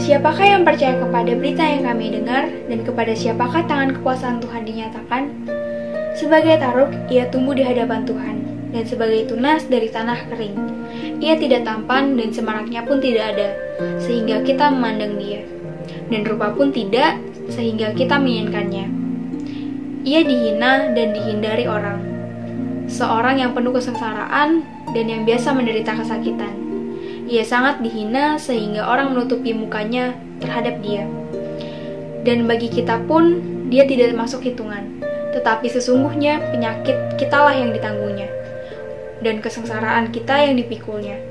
Siapakah yang percaya kepada berita yang kami dengar, dan kepada siapakah tangan kekuasaan Tuhan dinyatakan? Sebagai Taruk, ia tumbuh di hadapan Tuhan, dan sebagai tunas dari tanah kering. Ia tidak tampan, dan semaraknya pun tidak ada, sehingga kita memandang dia. Dan rupa pun tidak, sehingga kita menginginkannya. Ia dihina dan dihindari orang. Seorang yang penuh kesengsaraan, dan yang biasa menderita kesakitan. Ia sangat dihina sehingga orang menutupi mukanya terhadap dia. Dan bagi kita pun, dia tidak masuk hitungan. Tetapi sesungguhnya penyakit kitalah yang ditanggungnya, dan kesengsaraan kita yang dipikulnya.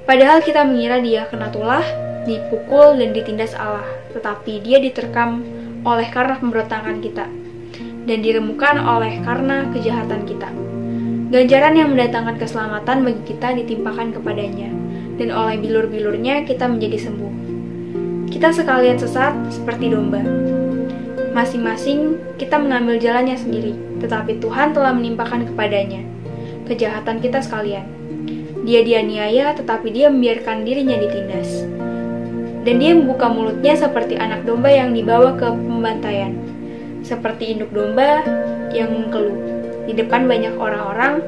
Padahal kita mengira dia kena tulah, dipukul dan ditindas Allah. Tetapi dia diterkam oleh karena pemberontakan kita, dan diremukan oleh karena kejahatan kita. Ganjaran yang mendatangkan keselamatan bagi kita ditimpakan kepadanya, dan oleh bilur-bilurnya kita menjadi sembuh. Kita sekalian sesat seperti domba. Masing-masing kita mengambil jalannya sendiri, tetapi Tuhan telah menimpakan kepadanya kejahatan kita sekalian. Dia dianiaya, tetapi dia membiarkan dirinya ditindas. Dan dia membuka mulutnya seperti anak domba yang dibawa ke pembantaian, seperti induk domba yang mengeluh di depan banyak orang-orang.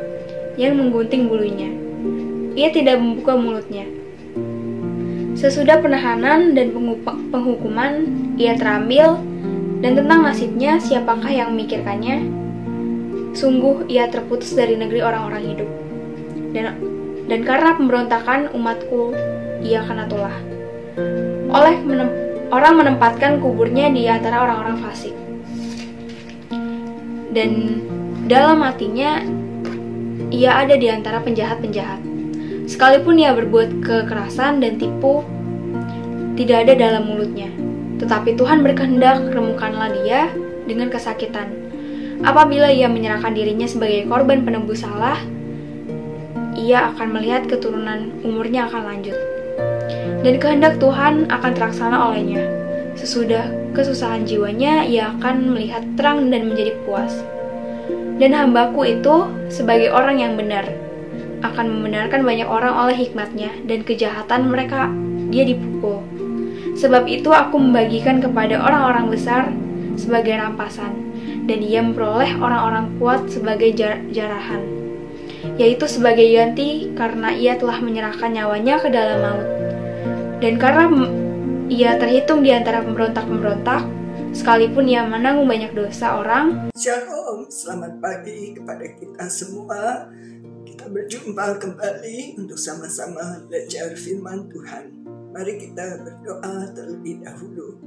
yang menggunting bulunya. Ia tidak membuka mulutnya. Sesudah penahanan dan penghukuman, ia terambil, dan tentang nasibnya siapakah yang memikirkannya? Sungguh ia terputus dari negeri orang-orang hidup. Dan karena pemberontakan umatku, ia kena tulah. Orang menempatkan kuburnya di antara orang-orang fasik. Dan dalam hatinya, ia ada di antara penjahat-penjahat. Sekalipun ia berbuat kekerasan dan tipu, tidak ada dalam mulutnya. Tetapi Tuhan berkehendak, remukkanlah dia dengan kesakitan. Apabila ia menyerahkan dirinya sebagai korban penebus salah, ia akan melihat keturunan umurnya akan lanjut. Dan kehendak Tuhan akan terlaksana olehnya. Sesudah kesusahan jiwanya, ia akan melihat terang dan menjadi puas. Dan hambaku itu, sebagai orang yang benar, akan membenarkan banyak orang oleh hikmatnya, dan kejahatan mereka dia dipukul. Sebab itu aku membagikan kepada orang-orang besar sebagai rampasan, dan ia memperoleh orang-orang kuat sebagai jarahan, yaitu sebagai ganti karena ia telah menyerahkan nyawanya ke dalam maut. Dan karena ia terhitung di antara pemberontak-pemberontak, sekalipun ia menanggung banyak dosa orang. Shalom, selamat pagi kepada kita semua. Kita berjumpa kembali untuk sama-sama belajar firman Tuhan. Mari kita berdoa terlebih dahulu.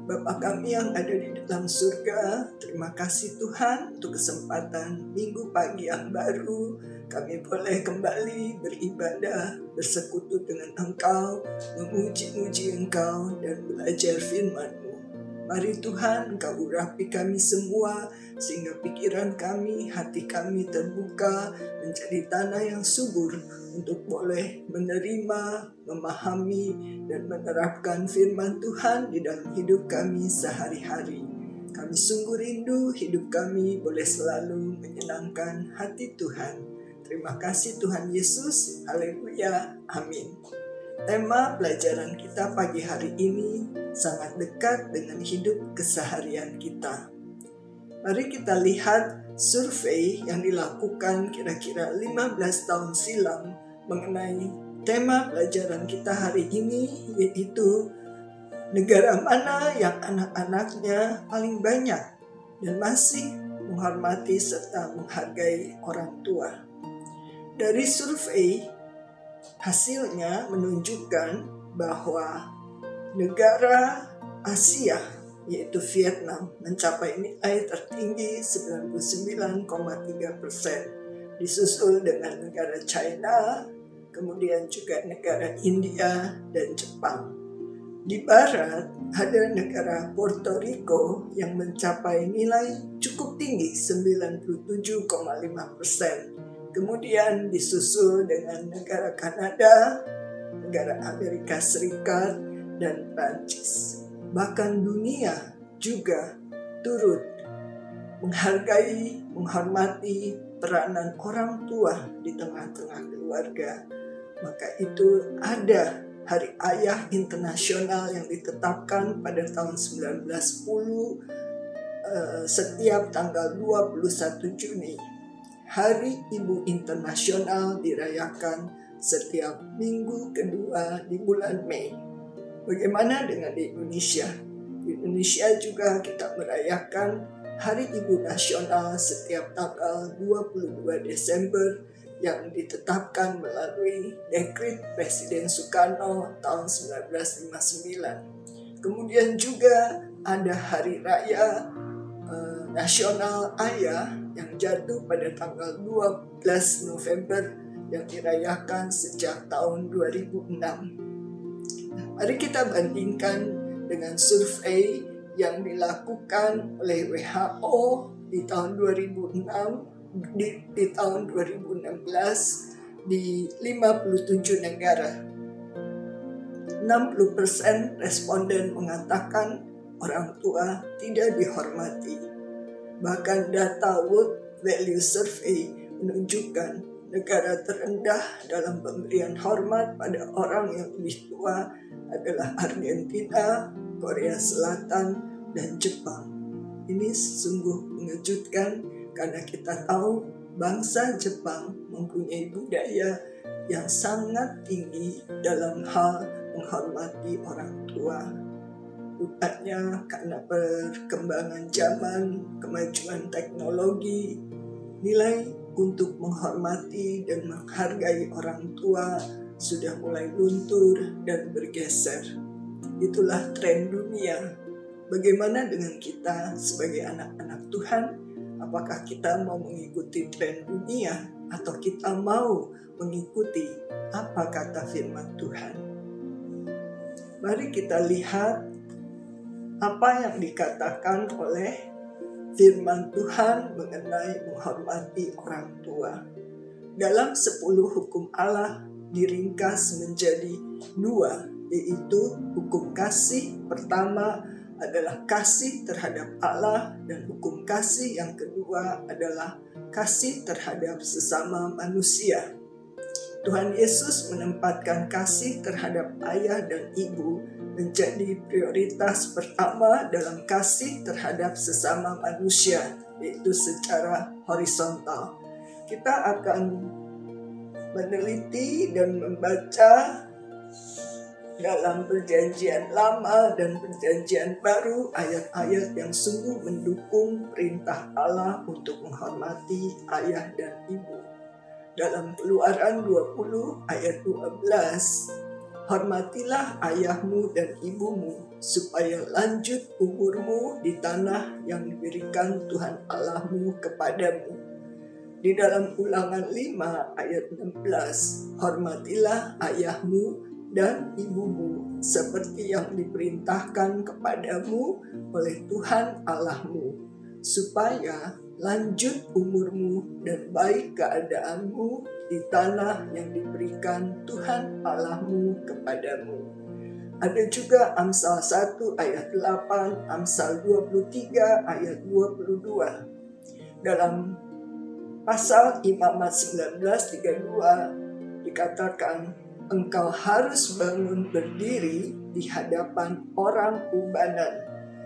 Bapa kami yang ada di dalam surga, terima kasih Tuhan untuk kesempatan minggu pagi yang baru. Kami boleh kembali beribadah, bersekutu dengan Engkau, memuji-muji Engkau, dan belajar firman-Mu. Mari Tuhan, Engkau urapi kami semua, sehingga pikiran kami, hati kami terbuka menjadi tanah yang subur untuk boleh menerima, memahami, dan menerapkan firman Tuhan di dalam hidup kami sehari-hari. Kami sungguh rindu hidup kami boleh selalu menyenangkan hati Tuhan. Terima kasih Tuhan Yesus. Haleluya. Amin. Tema pelajaran kita pagi hari ini sangat dekat dengan hidup keseharian kita. Mari kita lihat survei yang dilakukan kira-kira 15 tahun silam mengenai tema pelajaran kita hari ini, yaitu negara mana yang anak-anaknya paling banyak dan masih menghormati serta menghargai orang tua. Dari survei, hasilnya menunjukkan bahwa negara Asia, yaitu Vietnam, mencapai nilai tertinggi 99,3%, disusul dengan negara China, kemudian juga negara India dan Jepang. Di barat ada negara Puerto Rico yang mencapai nilai cukup tinggi 97,5%. Kemudian disusul dengan negara Kanada, negara Amerika Serikat, dan Prancis. Bahkan dunia juga turut menghargai, menghormati peranan orang tua di tengah-tengah keluarga. Maka itu ada Hari Ayah Internasional yang ditetapkan pada tahun 1910 setiap tanggal 21 Juni. Hari Ibu Internasional dirayakan setiap minggu kedua di bulan Mei. Bagaimana dengan di Indonesia? Di Indonesia juga kita merayakan Hari Ibu Nasional setiap tanggal 22 Desember yang ditetapkan melalui dekret Presiden Soekarno tahun 1959. Kemudian juga ada Hari Raya Nasional Ayah yang jatuh pada tanggal 12 November yang dirayakan sejak tahun 2006. Mari kita bandingkan dengan survei yang dilakukan oleh WHO di tahun 2006, di tahun 2016 di 57 negara. 60% responden mengatakan orang tua tidak dihormati. Bahkan data World Value Survey menunjukkan negara terendah dalam pemberian hormat pada orang yang lebih tua adalah Argentina, Korea Selatan, dan Jepang. Ini sungguh mengejutkan karena kita tahu bangsa Jepang mempunyai budaya yang sangat tinggi dalam hal menghormati orang tua. Bukannya karena perkembangan zaman, kemajuan teknologi, nilai untuk menghormati dan menghargai orang tua sudah mulai luntur dan bergeser. Itulah tren dunia. Bagaimana dengan kita sebagai anak-anak Tuhan? Apakah kita mau mengikuti tren dunia atau kita mau mengikuti apa kata firman Tuhan? Mari kita lihat apa yang dikatakan oleh firman Tuhan mengenai menghormati orang tua. Dalam 10 hukum Allah diringkas menjadi 2, yaitu hukum kasih pertama adalah kasih terhadap Allah, dan hukum kasih yang kedua adalah kasih terhadap sesama manusia. Tuhan Yesus menempatkan kasih terhadap ayah dan ibu menjadi prioritas pertama dalam kasih terhadap sesama manusia, yaitu secara horizontal. Kita akan meneliti dan membaca dalam Perjanjian Lama dan Perjanjian Baru ayat-ayat yang sungguh mendukung perintah Allah untuk menghormati ayah dan ibu. Dalam Keluaran 20 ayat 12, hormatilah ayahmu dan ibumu supaya lanjut umurmu di tanah yang diberikan Tuhan Allahmu kepadamu. Di dalam Ulangan 5 ayat 16, hormatilah ayahmu dan ibumu seperti yang diperintahkan kepadamu oleh Tuhan Allahmu, supaya lanjut umurmu dan baik keadaanmu di tanah yang diberikan Tuhan Allahmu kepadamu. Ada juga Amsal 1 ayat 8, Amsal 23 ayat 22. Dalam pasal Imamat 19:32 dikatakan, engkau harus bangun berdiri di hadapan orang ubanan,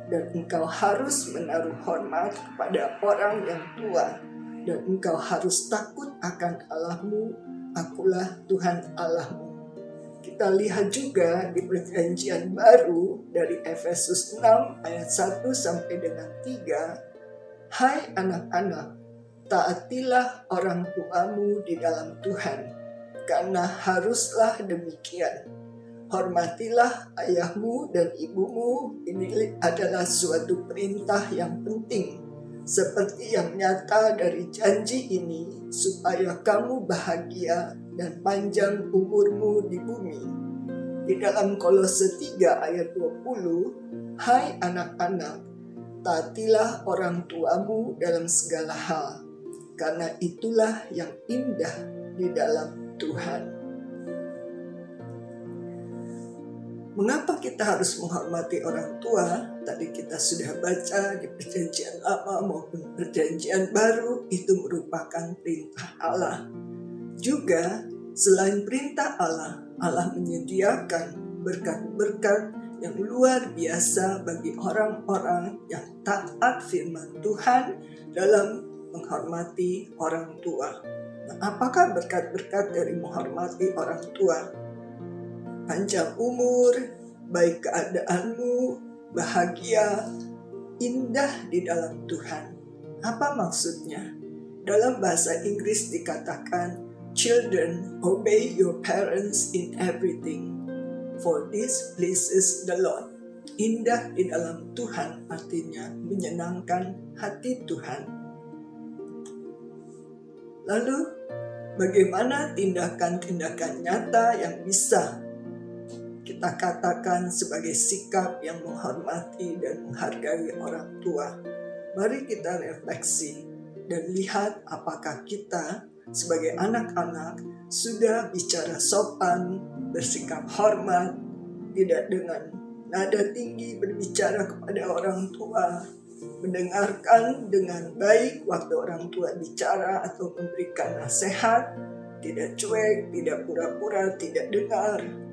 dan engkau harus menaruh hormat kepada orang yang tua, dan engkau harus takut akan Allahmu, akulah Tuhan Allahmu. Kita lihat juga di Perjanjian Baru dari Efesus 6 ayat 1 sampai dengan 3, hai anak-anak, taatilah orang tuamu di dalam Tuhan, karena haruslah demikian. Hormatilah ayahmu dan ibumu, ini adalah suatu perintah yang penting, seperti yang nyata dari janji ini, supaya kamu bahagia dan panjang umurmu di bumi. Di dalam Kolose 3 ayat 20, hai anak-anak, taatilah orang tuamu dalam segala hal, karena itulah yang indah di dalam Tuhan. Mengapa kita harus menghormati orang tua? Tadi kita sudah baca di Perjanjian Lama maupun Perjanjian Baru, itu merupakan perintah Allah. Juga selain perintah Allah, Allah menyediakan berkat-berkat yang luar biasa bagi orang-orang yang taat firman Tuhan dalam menghormati orang tua. Nah, apakah berkat-berkat dari menghormati orang tua? Panjang umur, baik keadaanmu, bahagia, indah di dalam Tuhan. Apa maksudnya? Dalam bahasa Inggris dikatakan, children, obey your parents in everything, for this pleases the Lord. Indah di dalam Tuhan artinya menyenangkan hati Tuhan. Lalu, bagaimana tindakan-tindakan nyata yang bisa kita katakan sebagai sikap yang menghormati dan menghargai orang tua? Mari kita refleksi dan lihat apakah kita sebagai anak-anak sudah bicara sopan, bersikap hormat, tidak dengan nada tinggi berbicara kepada orang tua, mendengarkan dengan baik waktu orang tua bicara atau memberikan nasihat, tidak cuek, tidak pura-pura tidak dengar.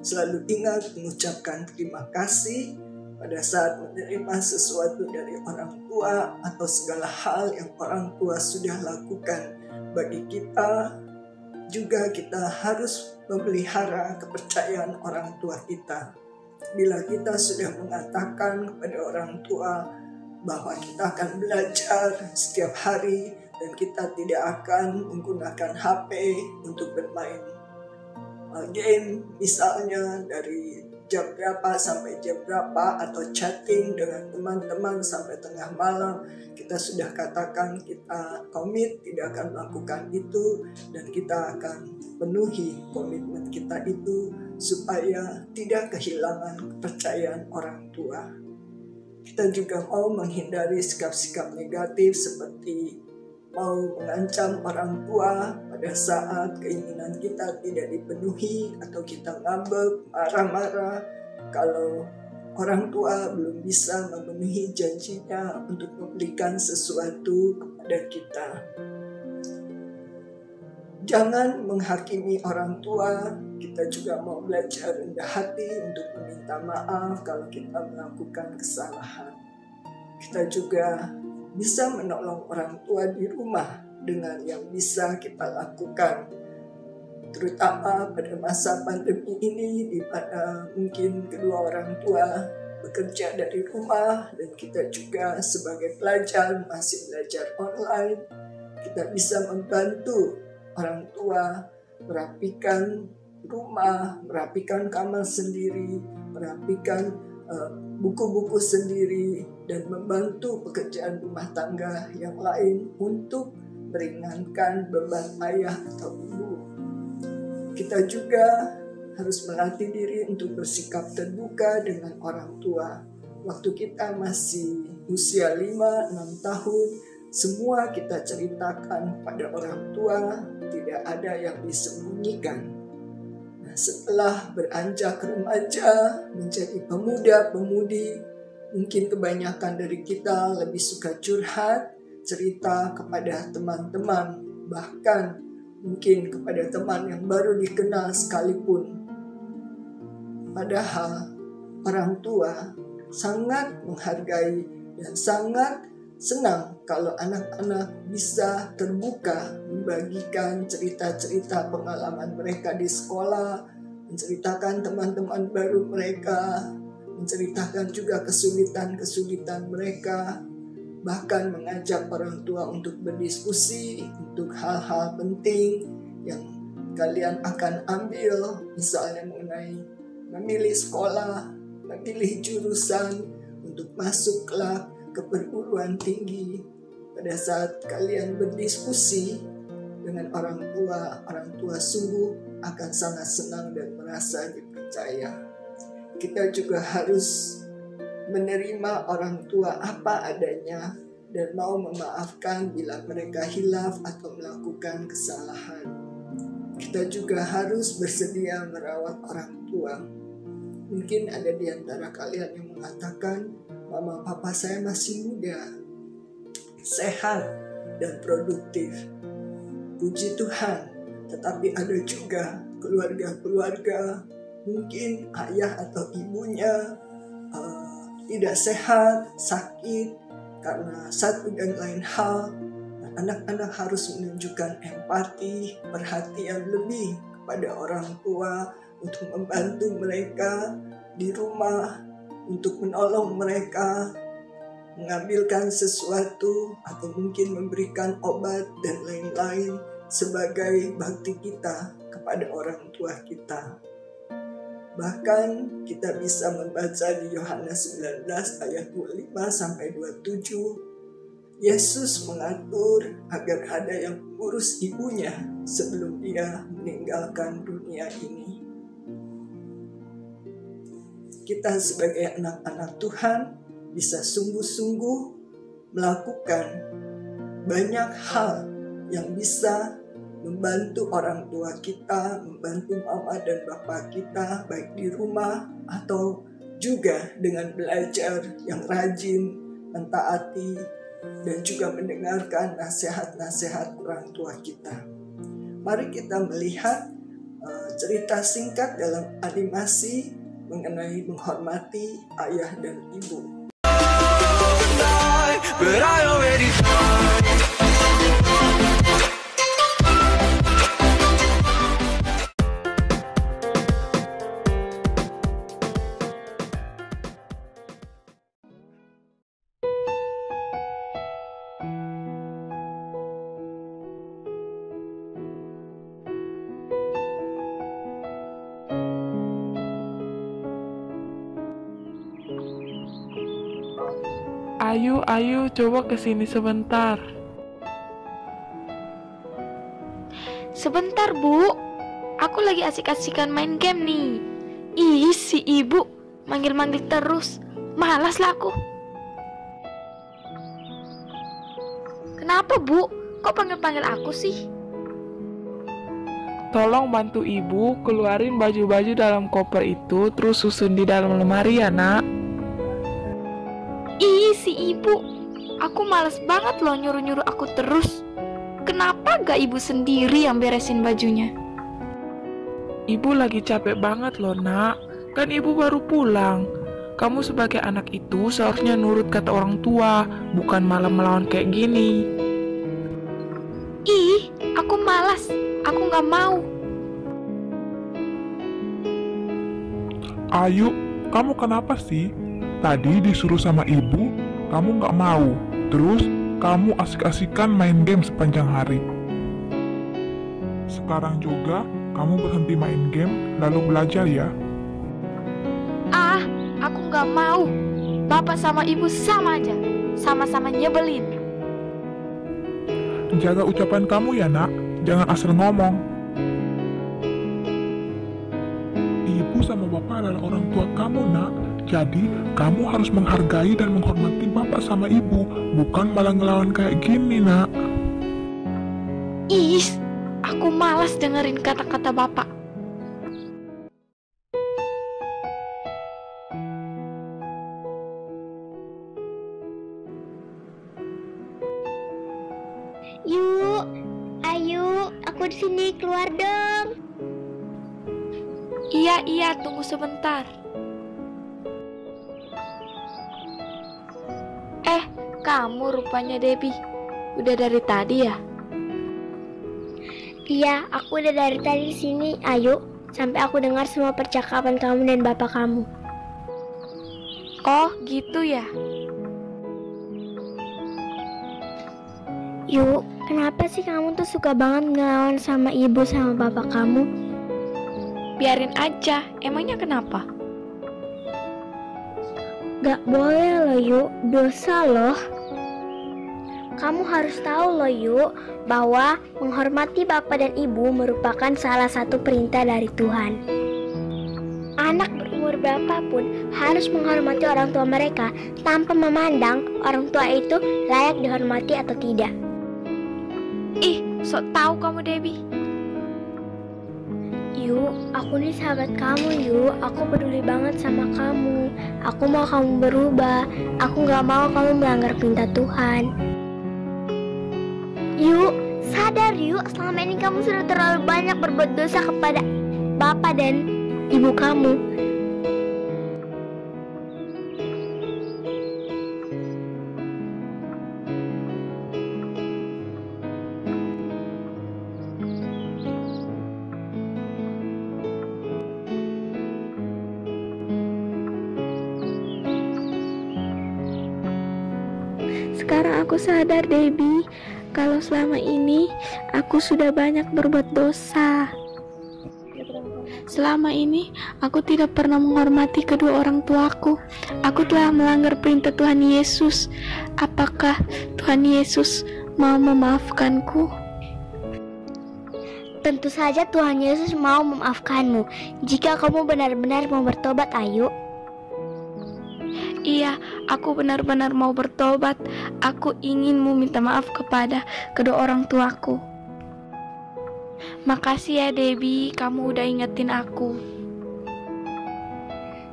Selalu ingat mengucapkan terima kasih pada saat menerima sesuatu dari orang tua atau segala hal yang orang tua sudah lakukan bagi kita, juga kita harus memelihara kepercayaan orang tua kita. Bila kita sudah mengatakan kepada orang tua bahwa kita akan belajar setiap hari dan kita tidak akan menggunakan HP untuk bermain game, misalnya dari jam berapa sampai jam berapa, atau chatting dengan teman-teman sampai tengah malam, kita sudah katakan kita komit tidak akan melakukan itu, dan kita akan penuhi komitmen kita itu supaya tidak kehilangan kepercayaan orang tua. Kita juga mau menghindari sikap-sikap negatif seperti mau mengancam orang tua pada saat keinginan kita tidak dipenuhi, atau kita ngambek, marah-marah kalau orang tua belum bisa memenuhi janjinya untuk memberikan sesuatu kepada kita. Jangan menghakimi orang tua. Kita juga mau belajar rendah hati untuk meminta maaf kalau kita melakukan kesalahan. Kita juga bisa menolong orang tua di rumah dengan yang bisa kita lakukan, terutama pada masa pandemi ini di mana mungkin kedua orang tua bekerja dari rumah dan kita juga sebagai pelajar masih belajar online. Kita bisa membantu orang tua merapikan rumah, merapikan kamar sendiri, merapikan buku-buku sendiri, dan membantu pekerjaan rumah tangga yang lain untuk meringankan beban ayah atau ibu. Kita juga harus melatih diri untuk bersikap terbuka dengan orang tua. Waktu kita masih usia 5-6 tahun, semua kita ceritakan pada orang tua, tidak ada yang disembunyikan. Setelah beranjak remaja, menjadi pemuda-pemudi, mungkin kebanyakan dari kita lebih suka curhat, cerita kepada teman-teman, bahkan mungkin kepada teman yang baru dikenal sekalipun. Padahal orang tua sangat menghargai dan sangat senang kalau anak-anak bisa terbuka membagikan cerita-cerita pengalaman mereka di sekolah, menceritakan teman-teman baru mereka, menceritakan juga kesulitan-kesulitan mereka, bahkan mengajak orang tua untuk berdiskusi untuk hal-hal penting yang kalian akan ambil, misalnya mengenai memilih sekolah, memilih jurusan untuk masuk kelak ke perguruan tinggi. Pada saat kalian berdiskusi dengan orang tua sungguh akan sangat senang dan merasa dipercaya. Kita juga harus menerima orang tua apa adanya dan mau memaafkan bila mereka hilaf atau melakukan kesalahan. Kita juga harus bersedia merawat orang tua. Mungkin ada di antara kalian yang mengatakan, mama papa saya masih muda, sehat dan produktif. Puji Tuhan, tetapi ada juga keluarga-keluarga, mungkin ayah atau ibunya tidak sehat, sakit karena satu dan lain hal. Anak-anak harus menunjukkan empati, perhatian lebih kepada orang tua untuk membantu mereka di rumah, untuk menolong mereka, mengambilkan sesuatu atau mungkin memberikan obat dan lain-lain sebagai bakti kita kepada orang tua kita. Bahkan kita bisa membaca di Yohanes 19 ayat 25-27, Yesus mengatur agar ada yang mengurus ibunya sebelum dia meninggalkan dunia ini. Kita sebagai anak-anak Tuhan bisa sungguh-sungguh melakukan banyak hal yang bisa membantu orang tua kita, membantu mama dan bapak kita, baik di rumah atau juga dengan belajar yang rajin, mentaati, dan juga mendengarkan nasihat-nasihat orang tua kita. Mari kita melihat cerita singkat dalam animasi mengenai menghormati ayah dan ibu. But I already Ayu, coba kesini sebentar. Sebentar, Bu. Aku lagi asik-asikan main game nih. Ih, si ibu manggil-manggil terus. Malas lah aku. Kenapa, Bu? Kok panggil-panggil aku sih? Tolong bantu ibu keluarin baju-baju dalam koper itu, terus susun di dalam lemari ya, Nak. Ih, si ibu. Aku malas banget loh nyuruh-nyuruh aku terus. Kenapa gak ibu sendiri yang beresin bajunya? Ibu lagi capek banget loh, Nak. Kan ibu baru pulang. Kamu sebagai anak itu seharusnya nurut kata orang tua, bukan malah melawan kayak gini. Ih, aku malas. Aku gak mau. Ayu, kamu kenapa sih? Tadi disuruh sama ibu, kamu nggak mau. Terus, kamu asik-asikan main game sepanjang hari. Sekarang juga, kamu berhenti main game, lalu belajar ya. Ah, aku gak mau. Bapak sama ibu sama aja. Sama-sama nyebelin. Jaga ucapan kamu ya, Nak. Jangan asal ngomong. Ibu sama bapak adalah orang tua kamu, Nak. Jadi, kamu harus menghargai dan menghormati bapak sama ibu, bukan malah ngelawan kayak gini, Nak. Ih, aku malas dengerin kata-kata bapak. Yuk, ayo, aku di sini, keluar dong. Iya, tunggu sebentar. Kamu rupanya Debbie. Udah dari tadi ya? Iya, aku udah dari tadi di sini. Ayo, sampai aku dengar semua percakapan kamu dan bapak kamu. Oh, gitu ya? Yuk, kenapa sih kamu tuh suka banget ngelawan sama ibu sama bapak kamu? Biarin aja, emangnya kenapa? Gak boleh loh, Yuk. Dosa loh. Kamu harus tahu loh, Yuk, bahwa menghormati bapak dan ibu merupakan salah satu perintah dari Tuhan. Anak berumur berapapun harus menghormati orang tua mereka tanpa memandang orang tua itu layak dihormati atau tidak. Ih, sok tahu kamu Debbie. Yuk, aku nih sahabat kamu, Yuk. Aku peduli banget sama kamu. Aku mau kamu berubah. Aku gak mau kamu melanggar perintah Tuhan. Yuk, sadar Yuk, selama ini kamu sudah terlalu banyak berbuat dosa kepada bapak dan ibu kamu. Sekarang aku sadar, Debbie, kalau selama ini aku sudah banyak berbuat dosa. Selama ini aku tidak pernah menghormati kedua orang tuaku. Aku telah melanggar perintah Tuhan Yesus. Apakah Tuhan Yesus mau memaafkanku? Tentu saja Tuhan Yesus mau memaafkanmu jika kamu benar-benar mau bertobat, Ayu. Iya, aku benar-benar mau bertobat. Aku ingin meminta maaf kepada kedua orang tuaku. Makasih ya Debbie, kamu udah ingetin aku.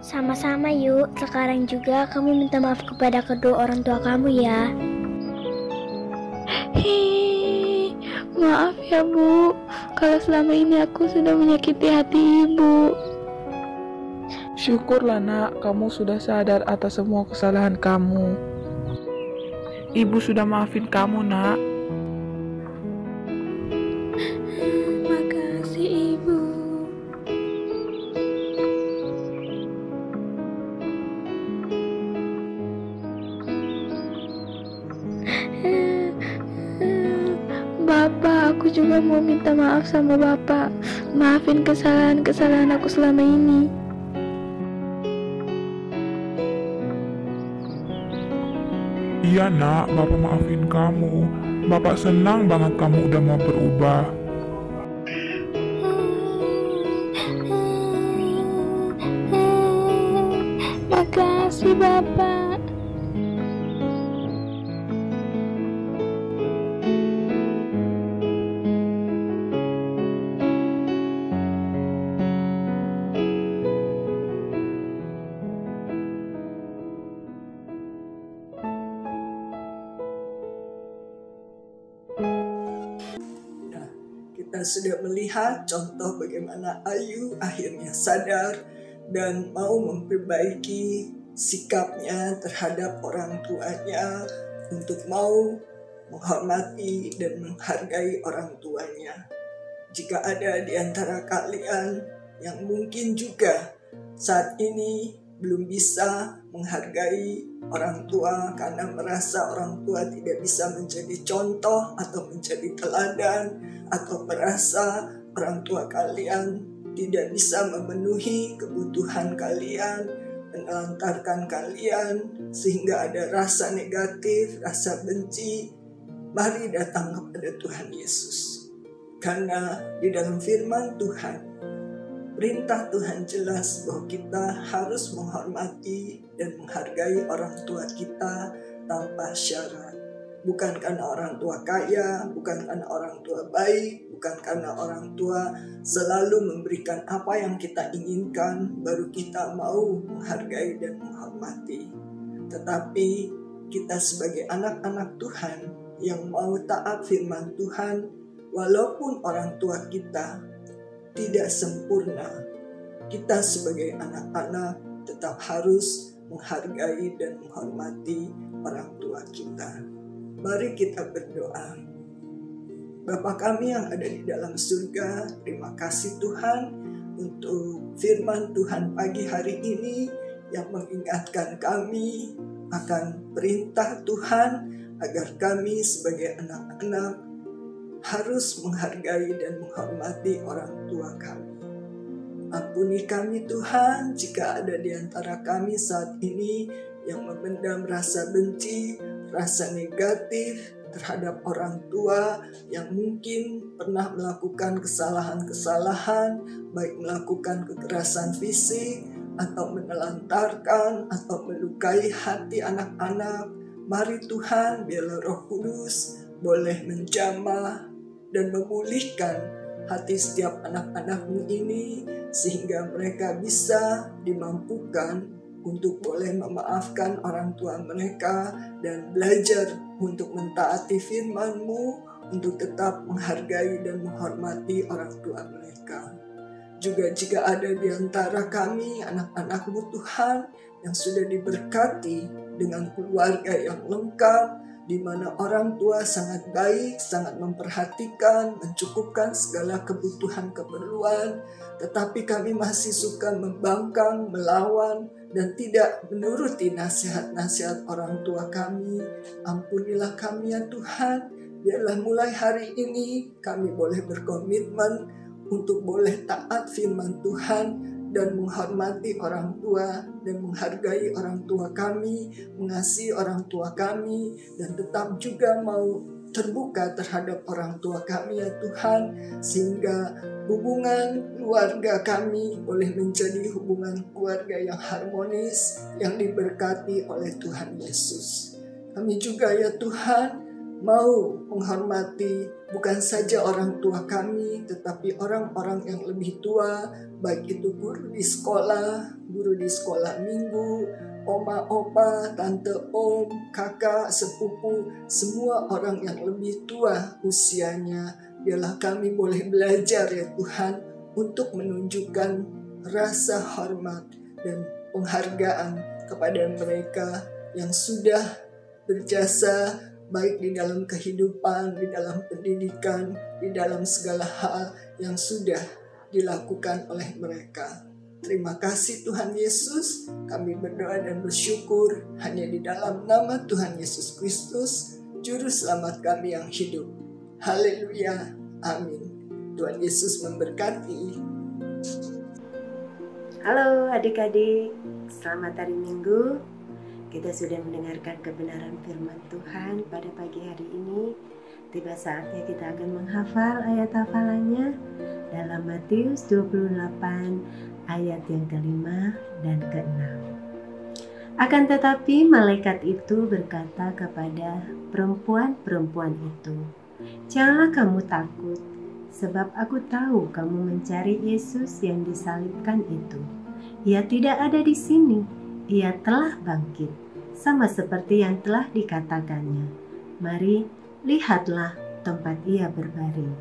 Sama-sama Yuk, sekarang juga kamu minta maaf kepada kedua orang tua kamu ya. Hi, maaf ya Bu, kalau selama ini aku sudah menyakiti hati Ibu. Syukurlah nak, kamu sudah sadar atas semua kesalahan kamu. Ibu sudah maafin kamu nak. Makasih Ibu. Bapak, aku juga mau minta maaf sama Bapak. Maafin kesalahan-kesalahan aku selama ini. Iya nak, Bapak maafin kamu. Bapak senang banget kamu udah mau berubah. Makasih Bapak. Nah, kita sudah melihat contoh bagaimana Ayu akhirnya sadar dan mau memperbaiki sikapnya terhadap orang tuanya untuk mau menghormati dan menghargai orang tuanya. Jika ada di antara kalian yang mungkin juga saat ini belum bisa menghargai orang tua karena merasa orang tua tidak bisa menjadi contoh atau menjadi teladan, atau merasa orang tua kalian tidak bisa memenuhi kebutuhan kalian, menelantarkan kalian sehingga ada rasa negatif, rasa benci, mari datang kepada Tuhan Yesus. Karena di dalam firman Tuhan, perintah Tuhan jelas bahwa kita harus menghormati dan menghargai orang tua kita tanpa syarat. Bukan karena orang tua kaya, bukan karena orang tua baik, bukan karena orang tua selalu memberikan apa yang kita inginkan, baru kita mau menghargai dan menghormati. Tetapi kita sebagai anak-anak Tuhan yang mau taat firman Tuhan, walaupun orang tua kita tidak sempurna, kita sebagai anak-anak tetap harus menghargai dan menghormati orang tua kita. Mari kita berdoa. Bapa kami yang ada di dalam surga, terima kasih Tuhan untuk firman Tuhan pagi hari ini yang mengingatkan kami akan perintah Tuhan agar kami sebagai anak-anak harus menghargai dan menghormati orang tua kami. Ampuni kami Tuhan jika ada di antara kami saat ini yang memendam rasa benci, rasa negatif terhadap orang tua yang mungkin pernah melakukan kesalahan-kesalahan, baik melakukan kekerasan fisik atau menelantarkan atau melukai hati anak-anak. Mari Tuhan, biarlah Roh Kudus boleh menjamah dan memulihkan hati setiap anak-anak-Mu ini sehingga mereka bisa dimampukan untuk boleh memaafkan orang tua mereka dan belajar untuk mentaati firman-Mu, untuk tetap menghargai dan menghormati orang tua mereka. Juga jika ada di antara kami anak-anak-Mu Tuhan yang sudah diberkati dengan keluarga yang lengkap, di mana orang tua sangat baik, sangat memperhatikan, mencukupkan segala kebutuhan keperluan, tetapi kami masih suka membangkang, melawan, dan tidak menuruti nasihat-nasihat orang tua kami. Ampunilah kami ya Tuhan, biarlah mulai hari ini kami boleh berkomitmen untuk boleh taat firman Tuhan dan menghormati orang tua dan menghargai orang tua kami, mengasihi orang tua kami, dan tetap juga mau terbuka terhadap orang tua kami ya Tuhan, sehingga hubungan keluarga kami boleh menjadi hubungan keluarga yang harmonis, yang diberkati oleh Tuhan Yesus. Kami juga ya Tuhan mau menghormati bukan saja orang tua kami, tetapi orang-orang yang lebih tua, baik itu guru di sekolah minggu, oma, opa, tante, om, kakak, sepupu, semua orang yang lebih tua usianya. Biarlah kami boleh belajar ya Tuhan untuk menunjukkan rasa hormat, dan penghargaan kepada mereka yang sudah berjasa baik di dalam kehidupan, di dalam pendidikan, di dalam segala hal yang sudah dilakukan oleh mereka. Terima kasih Tuhan Yesus, kami berdoa dan bersyukur hanya di dalam nama Tuhan Yesus Kristus, Juru Selamat kami yang hidup. Haleluya, amin. Tuhan Yesus memberkati. Halo adik-adik, selamat hari Minggu. Kita sudah mendengarkan kebenaran firman Tuhan pada pagi hari ini. Tiba saatnya kita akan menghafal ayat hafalannya dalam Matius 28 ayat yang ke-5 dan ke-6. Akan tetapi malaikat itu berkata kepada perempuan-perempuan itu, "Janganlah kamu takut, sebab aku tahu kamu mencari Yesus yang disalibkan itu. Ia tidak ada di sini, ia telah bangkit, sama seperti yang telah dikatakannya. Mari, lihatlah tempat ia berbaring."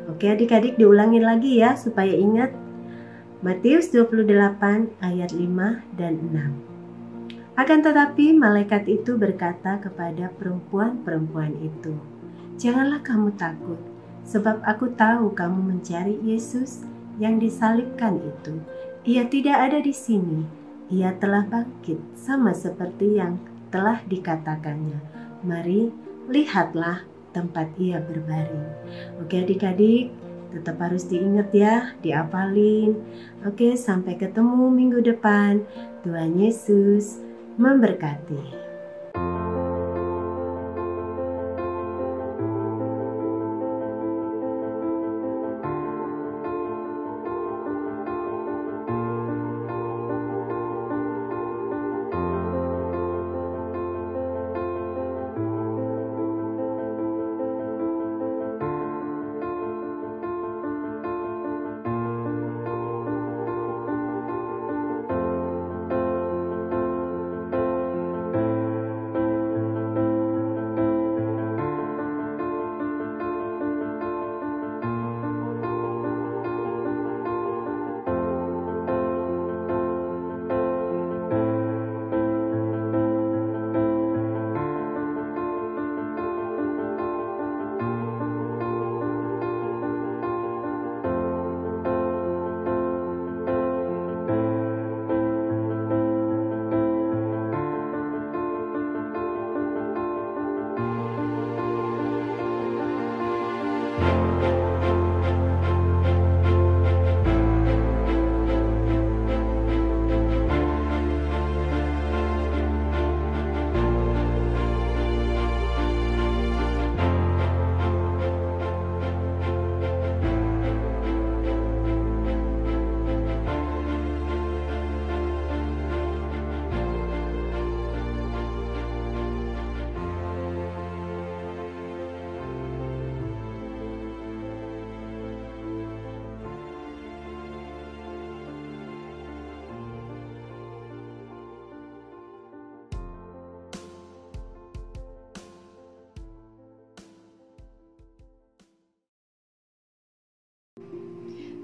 Oke adik-adik, diulangi lagi ya supaya ingat. Matius 28 ayat 5 dan 6. Akan tetapi malaikat itu berkata kepada perempuan-perempuan itu, "Janganlah kamu takut, sebab aku tahu kamu mencari Yesus yang disalibkan itu. Ia tidak ada di sini, ia telah bangkit, sama seperti yang telah dikatakannya. Mari, lihatlah tempat ia berbaring." Oke adik-adik, tetap harus diingat ya, diapalin. Oke, sampai ketemu minggu depan. Tuhan Yesus memberkati.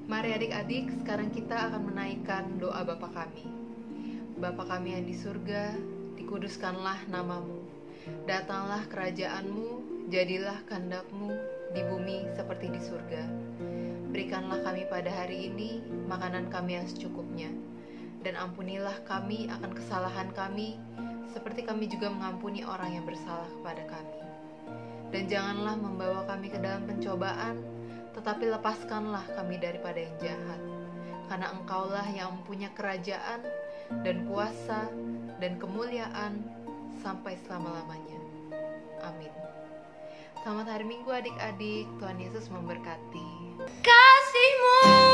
Mari adik-adik, sekarang kita akan menaikkan doa Bapa kami. Bapa kami yang di surga, dikuduskanlah namamu. Datanglah kerajaanmu, jadilah kehendak-mu di bumi seperti di surga. Berikanlah kami pada hari ini makanan kami yang secukupnya. Dan ampunilah kami akan kesalahan kami, seperti kami juga mengampuni orang yang bersalah kepada kami. Dan janganlah membawa kami ke dalam pencobaan, tetapi lepaskanlah kami daripada yang jahat. Karena Engkaulah yang mempunyai kerajaan dan kuasa dan kemuliaan sampai selama-lamanya. Amin. Selamat hari Minggu adik-adik, Tuhan Yesus memberkati. Kasih-Mu